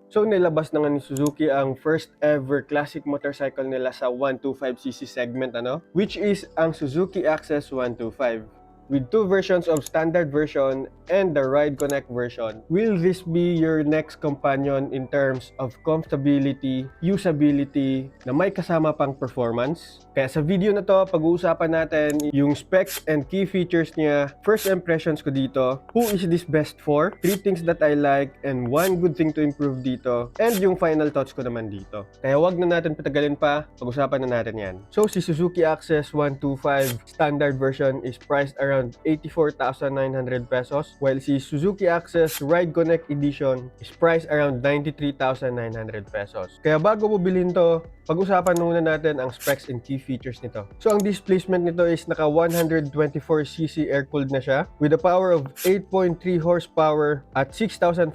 So nilabas na nga ni Suzuki ang first ever classic motorcycle nila sa 125cc segment, which is ang Suzuki Access 125. With two versions of standard version and the Ride Connect version. Will this be your next companion in terms of comfortability, usability, na may kasama pang performance? Kaya sa video na to, pag-uusapan natin yung specs and key features niya, first impressions ko dito, who is this best for, 3 things that I like, and 1 good thing to improve dito, and yung final thoughts ko naman dito. Kaya wag na natin patagalin pa, pag-usapan na natin yan. So si Suzuki Access 125 standard version is priced around 84,900 pesos, while si Suzuki Access Ride Connect Edition is priced around 93,900 pesos. Kaya bago mo bilhin to, pag-usapan muna natin ang specs and key features nito. So ang displacement nito is naka 124cc air-cooled na siya with a power of 8.3 horsepower at 6,500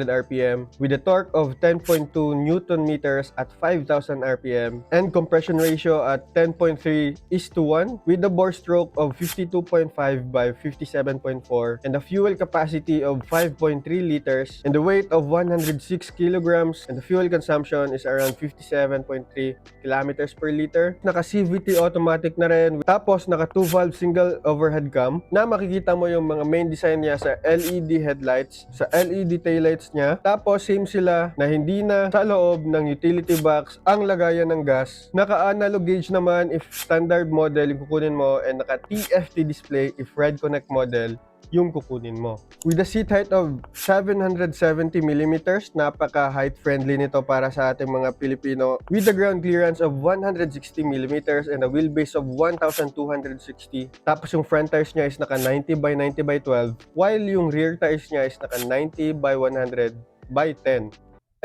RPM with a torque of 10.2 Newton meters at 5,000 RPM and compression ratio at 10.3:1 with a bore stroke of 52.5 by 57.4 and a fuel capacity of 5.3 liters and the weight of 106 kilograms and the fuel consumption is around 57.3 kilometers per liter. Naka CVT automatic na rin. Tapos naka 2-valve single overhead cam na makikita mo yung mga main design niya sa LED headlights, sa LED taillights niya. Tapos same sila na hindi na sa loob ng utility box ang lagayan ng gas. Naka analog gauge naman if standard model yung kukunin mo and naka TFT display if Ride Connect model yung kukunin mo. With a seat height of 770mm, napaka-height friendly nito para sa ating mga Pilipino. With a ground clearance of 160mm and a wheelbase of 1,260. Tapos yung front tires niya is naka 90 by 90 by 12, while yung rear tires niya is naka 90 by 100 by 10.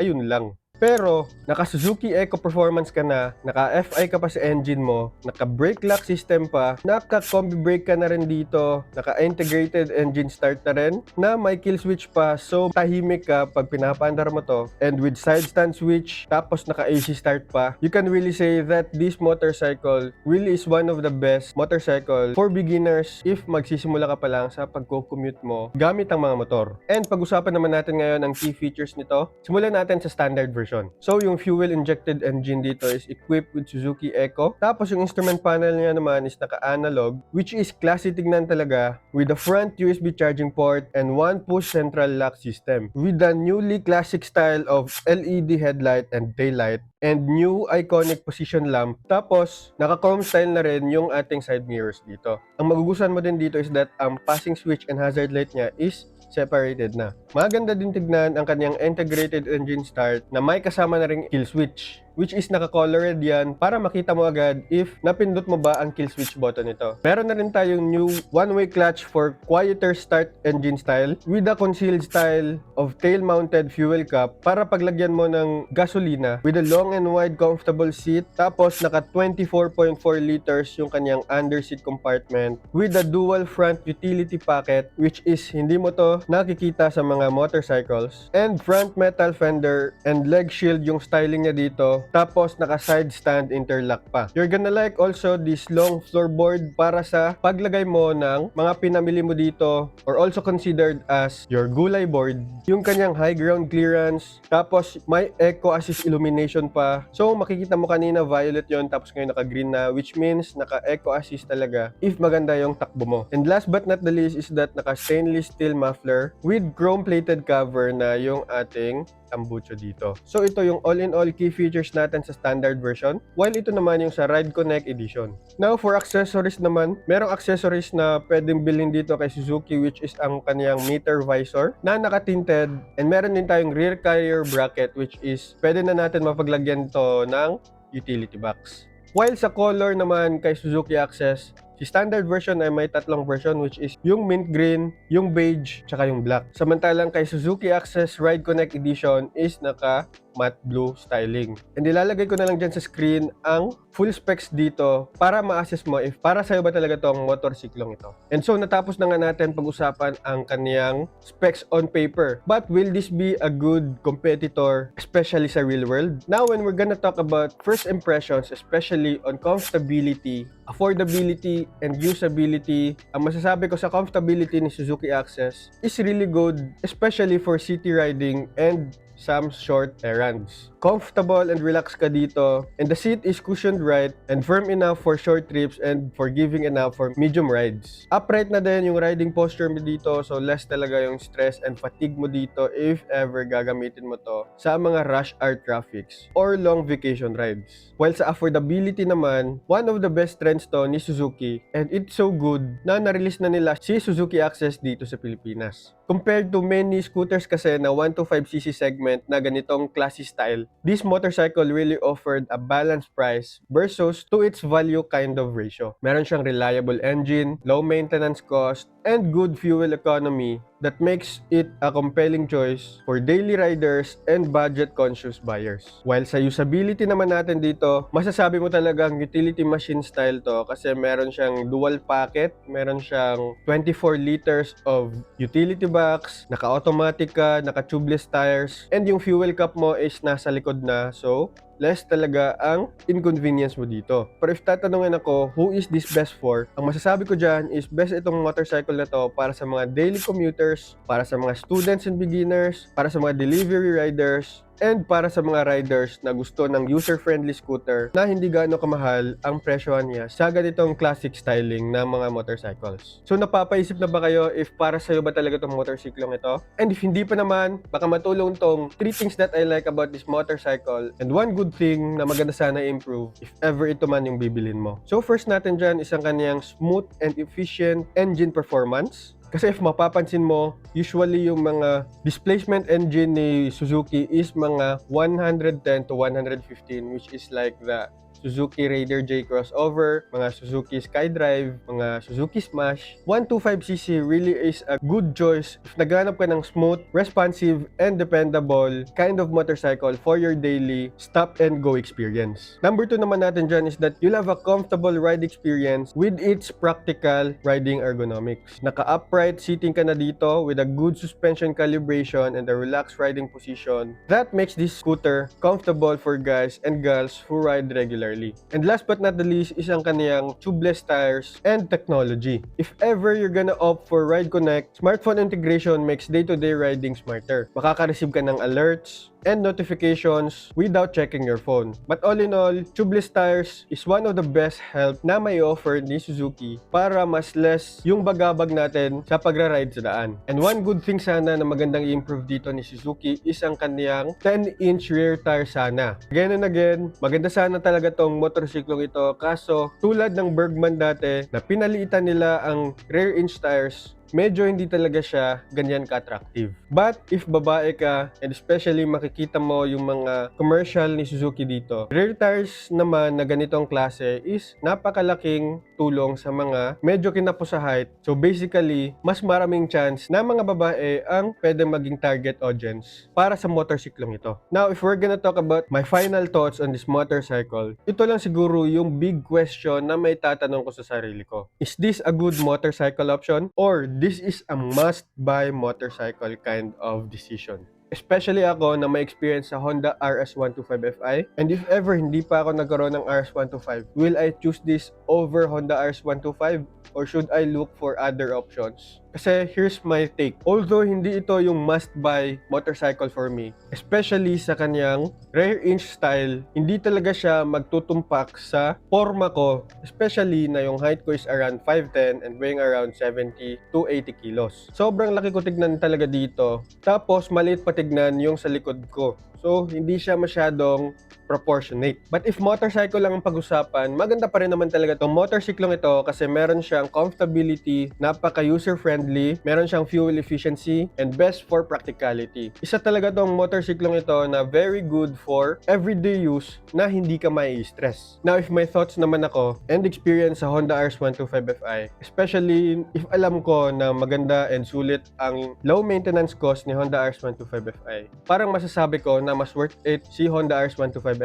Ayun lang. Pero, naka Suzuki Eco Performance ka na, naka FI ka pa sa engine mo, naka brake lock system pa, naka combi brake ka na rin dito, naka integrated engine start na rin, na may kill switch pa, so tahimik ka pag pinapaandar mo to, and with side stand switch, tapos naka AC start pa, you can really say that this motorcycle really is one of the best motorcycle for beginners if magsisimula ka pa lang sa pagko-commute mo gamit ang mga motor. And pag-usapan naman natin ngayon ang key features nito. Simulan natin sa standard version. So, yung fuel-injected engine dito is equipped with Suzuki Eco. Tapos, yung instrument panel niya naman is naka-analog, which is classy tignan talaga, with a front USB charging port and one push central lock system. With the newly classic style of LED headlight and taillight, and new iconic position lamp. Tapos, naka-chrome style na rin yung ating side mirrors dito. Ang magugustuhan mo din dito is that ang passing switch and hazard light niya is separated na. Maganda din tignan ang kanyang integrated engine start na may kasama na ring kill switch, which is naka-colored yan para makita mo agad if napindot mo ba ang kill switch button nito. Meron na rin tayong new one-way clutch for quieter start engine style with a concealed style of tail-mounted fuel cap para paglagyan mo ng gasolina with a long and wide comfortable seat. Tapos naka 24.4 liters yung kanyang underseat compartment with a dual front utility pocket, which is hindi mo to nakikita sa mga motorcycles, and front metal fender and leg shield yung styling niya dito. Tapos naka side stand interlock pa. You're gonna like also this long floorboard para sa paglagay mo ng mga pinamili mo dito, or also considered as your gulay board. Yung kanyang high ground clearance, tapos may eco assist illumination pa. So makikita mo kanina violet yon, tapos ngayon naka green na, which means naka eco assist talaga if maganda yung takbo mo. And last but not the least is that naka stainless steel muffler with chrome plated cover na yung ating tambucho dito. So ito yung all-in-all key features natin sa standard version, while ito naman yung sa Ride Connect Edition. Now for accessories naman, merong accessories na pwedeng bilhin dito kay Suzuki, which is ang kaniyang meter visor na naka-tinted, and meron din tayong rear carrier bracket, which is pwede na natin mapaglagyan to ng utility box. While sa color naman kay Suzuki Access, si standard version ay may tatlong version, which is yung mint green, yung beige, tsaka yung black. Samantalang kay Suzuki Access Ride Connect Edition is naka matte blue styling. And ilalagay ko na lang dyan sa screen ang full specs dito para ma-assess mo if para sa'yo ba talaga tong motorsiklong ito. And so natapos na nga natin pag-usapan ang kaniyang specs on paper. But will this be a good competitor, especially sa real world? Now when we're gonna talk about first impressions, especially on comfortability, affordability, and usability, ang masasabi ko sa comfortability ni Suzuki Access is really good, especially for city riding and some short errands. Comfortable and relaxed ka dito, and the seat is cushioned right and firm enough for short trips and forgiving enough for medium rides. Upright na din yung riding posture mo dito, so less talaga yung stress and fatigue mo dito if ever gagamitin mo to sa mga rush hour traffics or long vacation rides. While sa affordability naman, one of the best trends to ni Suzuki, and it's so good na na-release na nila si Suzuki Access dito sa Pilipinas. Compared to many scooters kasi na 125cc segment na ganitong classy style, this motorcycle really offered a balanced price versus to its value kind of ratio. Meron siyang reliable engine, low maintenance cost, and good fuel economy that makes it a compelling choice for daily riders and budget-conscious buyers. While sa usability naman natin dito, masasabi mo talagang utility machine style to kasi meron siyang dual pocket, meron siyang 24 liters of utility box, naka-automatic ka, naka-tubeless tires, and yung fuel cap mo is nasa likod na, so less talaga ang inconvenience mo dito. Pero if tatanungin ako, who is this best for? Ang masasabi ko dyan is best itong motorcycle na to para sa mga daily commuters, para sa mga students and beginners, para sa mga delivery riders, and para sa mga riders na gusto ng user-friendly scooter na hindi gaano kamahal ang presyohan niya sa ganitong classic styling ng mga motorcycles. So napapaisip na ba kayo if para sa'yo ba talaga itong motorcyclong ito? And if hindi pa naman, baka matulong tong 3 things that I like about this motorcycle and one good thing na maganda sana improve if ever ito man yung bibilin mo. So first natin dyan is ang kaniyang smooth and efficient engine performance. Kasi if mapapansin mo, usually yung mga displacement engine ni Suzuki is mga 110 to 115, which is like the Suzuki Raider J crossover, mga Suzuki SkyDrive, mga Suzuki Smash. 125cc really is a good choice if naghanap ka ng smooth, responsive, and dependable kind of motorcycle for your daily stop and go experience. Number 2 naman natin dyan is that you'll have a comfortable ride experience with its practical riding ergonomics. Naka-upright seating ka na dito with a good suspension calibration and a relaxed riding position. That makes this scooter comfortable for guys and girls who ride regularly. And last but not the least is ang kaniyang tubeless tires and technology. If ever you're gonna opt for Ride Connect, smartphone integration makes day-to-day riding smarter. Makaka-receive ka ng alerts and notifications without checking your phone. But all in all, tubeless tires is one of the best help na may offer ni Suzuki para mas less yung bagabag natin sa pagra-ride sa daan. And one good thing sana na magandang i-improve dito ni Suzuki is ang kaniyang 10-inch rear tire sana. Again and again, maganda sana talaga tong motorsiklong ito, kaso tulad ng Bergman dati na pinalitan nila ang rear inch tires, medyo hindi talaga siya ganyan ka-attractive. But if babae ka, and especially makikita mo yung mga commercial ni Suzuki dito, rear tires naman na ganitong klase is napakalaking tulong sa mga medyo kinapo sa height. So basically, mas maraming chance na mga babae ang pwede maging target audience para sa motorsiklong ito. Now, if we're gonna talk about my final thoughts on this motorcycle, ito lang siguro yung big question na may tatanong ko sa sarili ko. Is this a good motorcycle option? Or this is a must-buy motorcycle kind of decision? Especially ako na may experience sa Honda RS125Fi. And if ever hindi pa ako nagkaroon ng RS125, will I choose this over Honda RS125? Or should I look for other options? Kasi here's my take. Although hindi ito yung must-buy motorcycle for me, especially sa kanyang rear inch style, hindi talaga siya magtutumpak sa forma ko, especially na yung height ko is around 5'10 and weighing around 70 to 80 kilos. Sobrang laki ko tignan talaga dito. Tapos maliit pa tignan yung sa likod ko. So, hindi siya masyadong proportionate. But if motorcycle lang ang pag-usapan, maganda pa rin naman talaga itong motorcyclong ito kasi meron siyang comfortability, napaka-user-friendly, meron siyang fuel efficiency, and best for practicality. Isa talaga itong motorcyclong ito na very good for everyday use na hindi ka mai-stress. Now, if may thoughts naman ako and experience sa Honda RS125Fi, especially if alam ko na maganda and sulit ang low maintenance cost ni Honda RS125Fi, parang masasabi ko na mas worth it si Honda RS125Fi.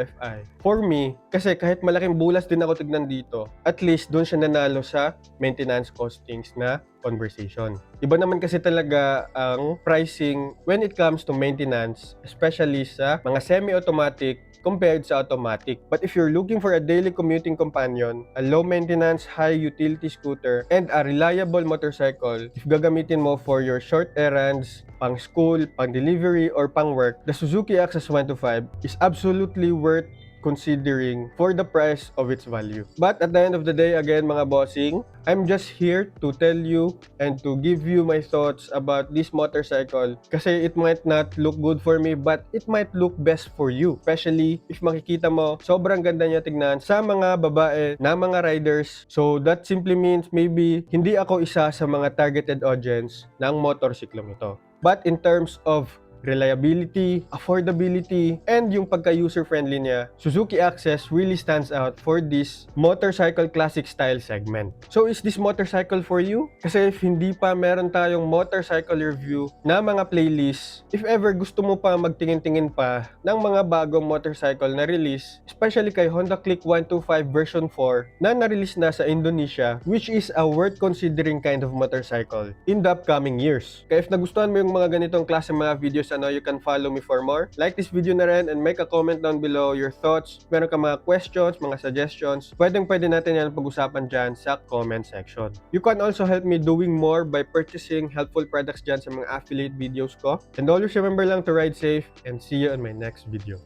For me, kasi kahit malaking bulas din ako tignan dito, at least doon siya nanalo sa maintenance costings na conversation. Iba naman kasi talaga ang pricing when it comes to maintenance, especially sa mga semi-automatic compared sa automatic. But if you're looking for a daily commuting companion, a low-maintenance, high-utility scooter, and a reliable motorcycle, if gagamitin mo for your short errands, pang school, pang delivery, or pang work, the Suzuki Access 125 is absolutely worth considering for the price of its value. But at the end of the day, again mga bossing, I'm just here to tell you and to give you my thoughts about this motorcycle kasi it might not look good for me but it might look best for you. Especially if makikita mo, sobrang ganda niya tignan sa mga babae na mga riders. So that simply means maybe hindi ako isa sa mga targeted audience ng motorsiklong ito. But in terms of reliability, affordability, and yung pagka-user-friendly niya, Suzuki Access really stands out for this motorcycle classic style segment. So is this motorcycle for you? Kasi if hindi pa meron tayong motorcycle review na mga playlist, if ever gusto mo pa magtingin-tingin pa ng mga bagong motorcycle na release, especially kay Honda Click 125 version 4 na na-release na sa Indonesia, which is a worth considering kind of motorcycle in the upcoming years. Kaya if nagustuhan mo yung mga ganitong klase mga videos, you can follow me for more. Like this video na rin and make a comment down below your thoughts. Meron ka mga questions, mga suggestions, pwede natin yan pag-usapan dyan sa comment section. You can also help me doing more by purchasing helpful products dyan sa mga affiliate videos ko. And always remember lang to ride safe and see you on my next video.